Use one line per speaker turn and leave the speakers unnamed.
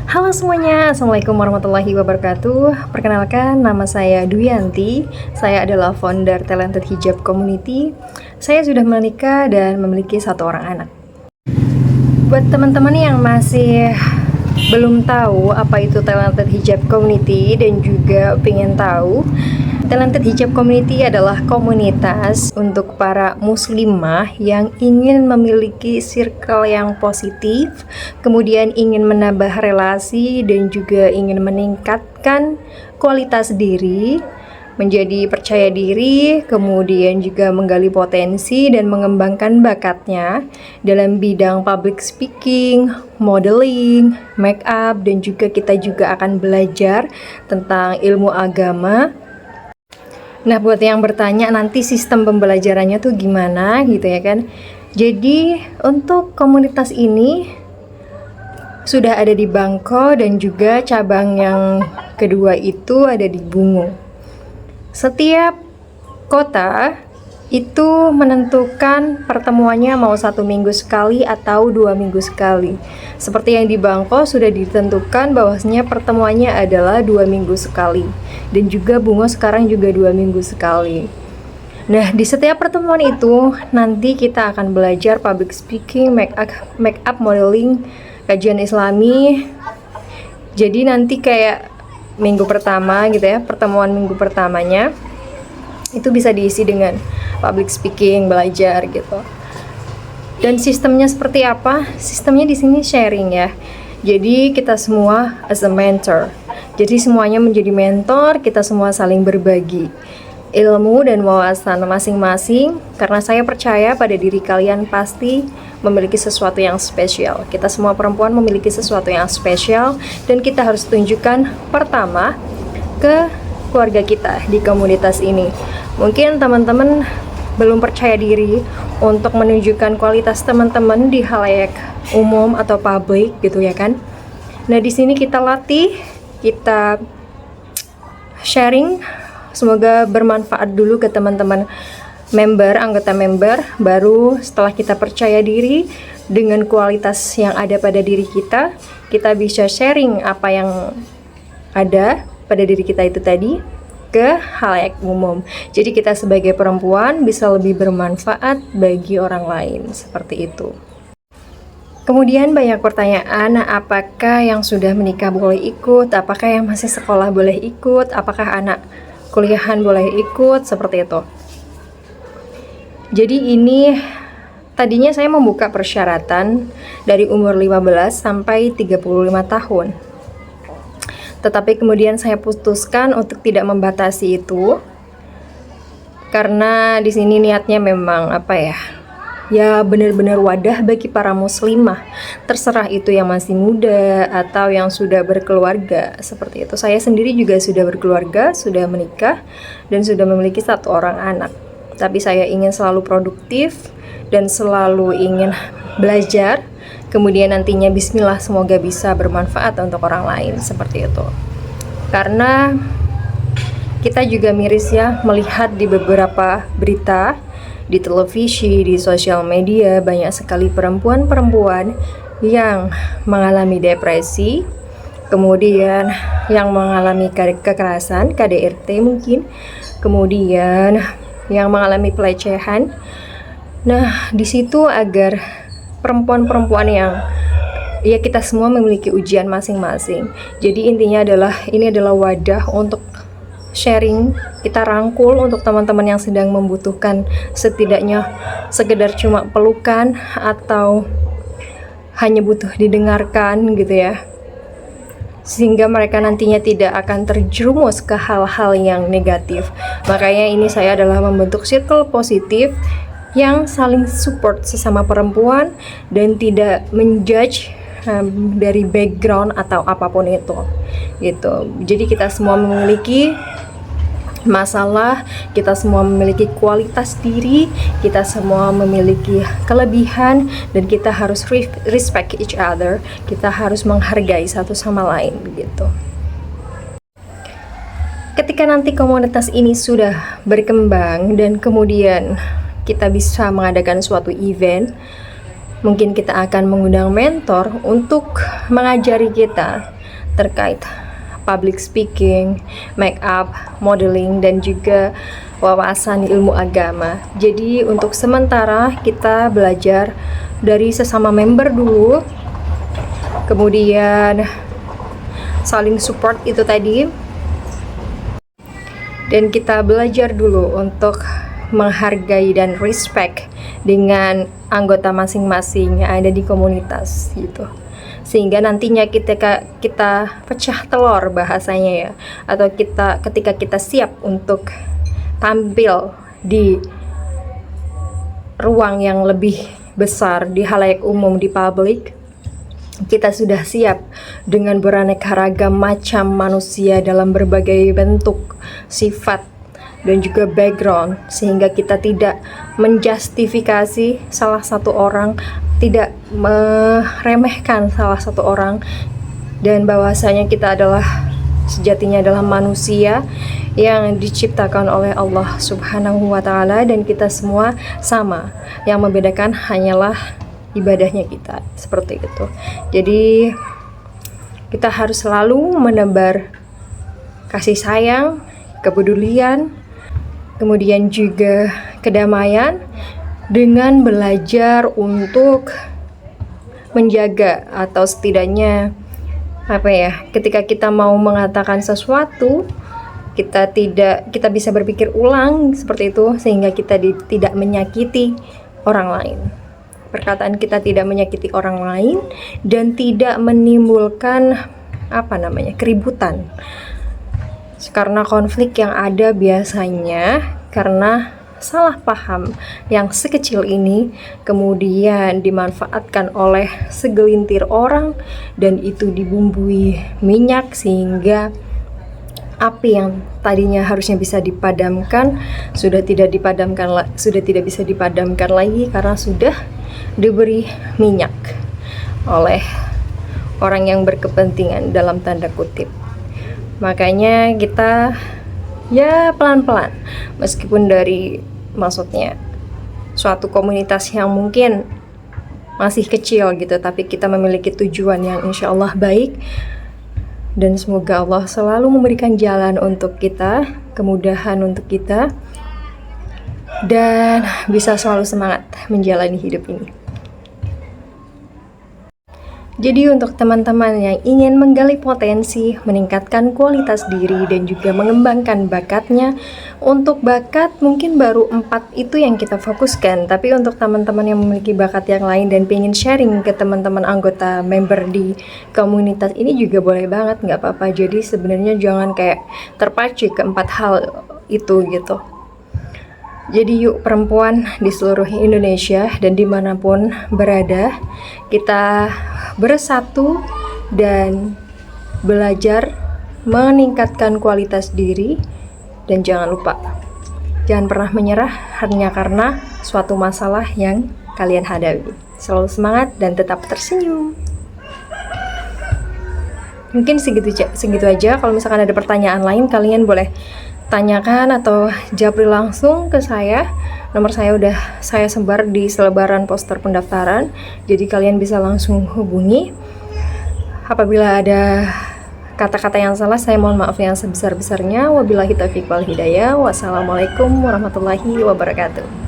Halo semuanya, Assalamualaikum warahmatullahi wabarakatuh. Perkenalkan, nama saya Duyanti. Saya adalah founder Talented Hijab Community. Saya sudah menikah dan memiliki 1 orang anak. Buat teman-teman yang masih belum tahu apa itu Talented Hijab Community dan juga pengen tahu, Talented Hijab Community adalah komunitas untuk para muslimah yang ingin memiliki circle yang positif, kemudian ingin menambah relasi dan juga ingin meningkatkan kualitas diri, menjadi percaya diri, kemudian juga menggali potensi dan mengembangkan bakatnya dalam bidang public speaking, modeling, make up, dan juga kita juga akan belajar tentang ilmu agama. Nah, buat yang bertanya nanti sistem pembelajarannya tuh gimana gitu ya kan. Jadi untuk komunitas ini sudah ada di Bangko dan juga cabang yang kedua itu ada di Bungo. Setiap kota itu menentukan pertemuannya mau 1 minggu sekali atau 2 minggu sekali. Seperti yang di Bangko sudah ditentukan bahwasanya pertemuannya adalah 2 minggu sekali. Dan juga Bungo sekarang juga 2 minggu sekali. Nah, di setiap pertemuan itu nanti kita akan belajar public speaking, make up modeling, kajian islami. Jadi nanti kayak minggu pertama gitu ya, pertemuan minggu pertamanya itu bisa diisi dengan public speaking, belajar gitu. Dan sistemnya seperti apa? Sistemnya di sini sharing ya. Jadi kita semua as a mentor. Jadi semuanya menjadi mentor, kita semua saling berbagi ilmu dan wawasan masing-masing, karena saya percaya pada diri kalian pasti memiliki sesuatu yang spesial. Kita semua perempuan memiliki sesuatu yang spesial dan kita harus tunjukkan pertama ke keluarga kita di komunitas ini. Mungkin teman-teman belum percaya diri untuk menunjukkan kualitas teman-teman di halayak umum atau publik gitu ya kan. Nah, di sini kita latih, kita sharing, semoga bermanfaat dulu ke teman-teman member, anggota member, baru setelah kita percaya diri dengan kualitas yang ada pada diri kita bisa sharing apa yang ada pada diri kita itu tadi ke halayak umum. Jadi kita sebagai perempuan bisa lebih bermanfaat bagi orang lain, seperti itu. Kemudian banyak pertanyaan, apakah yang sudah menikah boleh ikut, apakah yang masih sekolah boleh ikut, apakah anak kuliahan boleh ikut, seperti itu. Jadi ini tadinya saya membuka persyaratan dari umur 15 sampai 35 tahun. Tetapi kemudian saya putuskan untuk tidak membatasi itu, karena di sini niatnya memang ya benar-benar wadah bagi para muslimah, terserah itu yang masih muda atau yang sudah berkeluarga, seperti itu. Saya sendiri juga sudah berkeluarga, sudah menikah dan sudah memiliki 1 orang anak. Tapi saya ingin selalu produktif dan selalu ingin belajar. Kemudian nantinya bismillah semoga bisa bermanfaat untuk orang lain, seperti itu. Karena kita juga miris ya melihat di beberapa berita, di televisi, di sosial media, banyak sekali perempuan-perempuan yang mengalami depresi, kemudian yang mengalami kekerasan, KDRT mungkin, kemudian yang mengalami pelecehan. Nah, di situ agar perempuan-perempuan yang ya kita semua memiliki ujian masing-masing. Jadi intinya adalah ini adalah wadah untuk sharing, kita rangkul untuk teman-teman yang sedang membutuhkan setidaknya sekedar cuma pelukan atau hanya butuh didengarkan gitu ya, sehingga mereka nantinya tidak akan terjerumus ke hal-hal yang negatif. Makanya ini saya adalah membentuk circle positif yang saling support sesama perempuan dan tidak menjudge dari background atau apapun itu gitu. Jadi kita semua memiliki masalah, kita semua memiliki kualitas diri, kita semua memiliki kelebihan, dan kita harus respect each other, kita harus menghargai satu sama lain begitu. Ketika nanti komunitas ini sudah berkembang dan kemudian kita bisa mengadakan suatu event, mungkin kita akan mengundang mentor untuk mengajari kita terkait public speaking, make up, modeling, dan juga wawasan ilmu agama. Jadi untuk sementara kita belajar dari sesama member dulu, kemudian saling support itu tadi, dan kita belajar dulu untuk menghargai dan respect dengan anggota masing-masing yang ada di komunitas gitu, sehingga nantinya kita pecah telur bahasanya ya, atau ketika kita siap untuk tampil di ruang yang lebih besar, di halayak umum, di publik, kita sudah siap dengan beraneka ragam macam manusia dalam berbagai bentuk, sifat, dan juga background, sehingga kita tidak menjustifikasi salah satu orang, tidak meremehkan salah satu orang, dan bahwasanya kita sejatinya adalah manusia yang diciptakan oleh Allah Subhanahu wa Ta'ala, dan kita semua sama. Yang membedakan hanyalah ibadahnya kita, seperti itu. Jadi kita harus selalu menebar kasih sayang, kepedulian, kemudian juga kedamaian, dengan belajar untuk menjaga, atau setidaknya ketika kita mau mengatakan sesuatu, kita bisa berpikir ulang seperti itu, sehingga kita tidak menyakiti orang lain. Perkataan kita tidak menyakiti orang lain dan tidak menimbulkan keributan. Karena konflik yang ada biasanya karena salah paham yang sekecil ini kemudian dimanfaatkan oleh segelintir orang, dan itu dibumbui minyak sehingga api yang tadinya harusnya bisa dipadamkan sudah tidak bisa dipadamkan lagi karena sudah diberi minyak oleh orang yang berkepentingan dalam tanda kutip. Makanya kita ya pelan-pelan, meskipun dari suatu komunitas yang mungkin masih kecil gitu, tapi kita memiliki tujuan yang insya Allah baik, dan semoga Allah selalu memberikan jalan untuk kita, kemudahan untuk kita, dan bisa selalu semangat menjalani hidup ini. Jadi untuk teman-teman yang ingin menggali potensi, meningkatkan kualitas diri, dan juga mengembangkan bakatnya, untuk bakat mungkin baru 4 itu yang kita fokuskan, tapi untuk teman-teman yang memiliki bakat yang lain dan pengen sharing ke teman-teman anggota member di komunitas ini juga boleh banget, nggak apa-apa. Jadi sebenarnya jangan kayak terpacu ke 4 hal itu gitu. Jadi yuk perempuan di seluruh Indonesia dan dimanapun berada, kita bersatu dan belajar meningkatkan kualitas diri, dan jangan lupa, jangan pernah menyerah hanya karena suatu masalah yang kalian hadapi. Selalu semangat dan tetap tersenyum. Mungkin segitu aja. Kalau misalkan ada pertanyaan lain, kalian boleh tanyakan atau japri langsung ke saya. Nomor saya udah saya sebar di selebaran poster pendaftaran, jadi kalian bisa langsung hubungi. Apabila ada kata-kata yang salah, saya mohon maaf yang sebesar-besarnya. Wabillahi taufiq wal hidayah. Wassalamualaikum warahmatullahi wabarakatuh.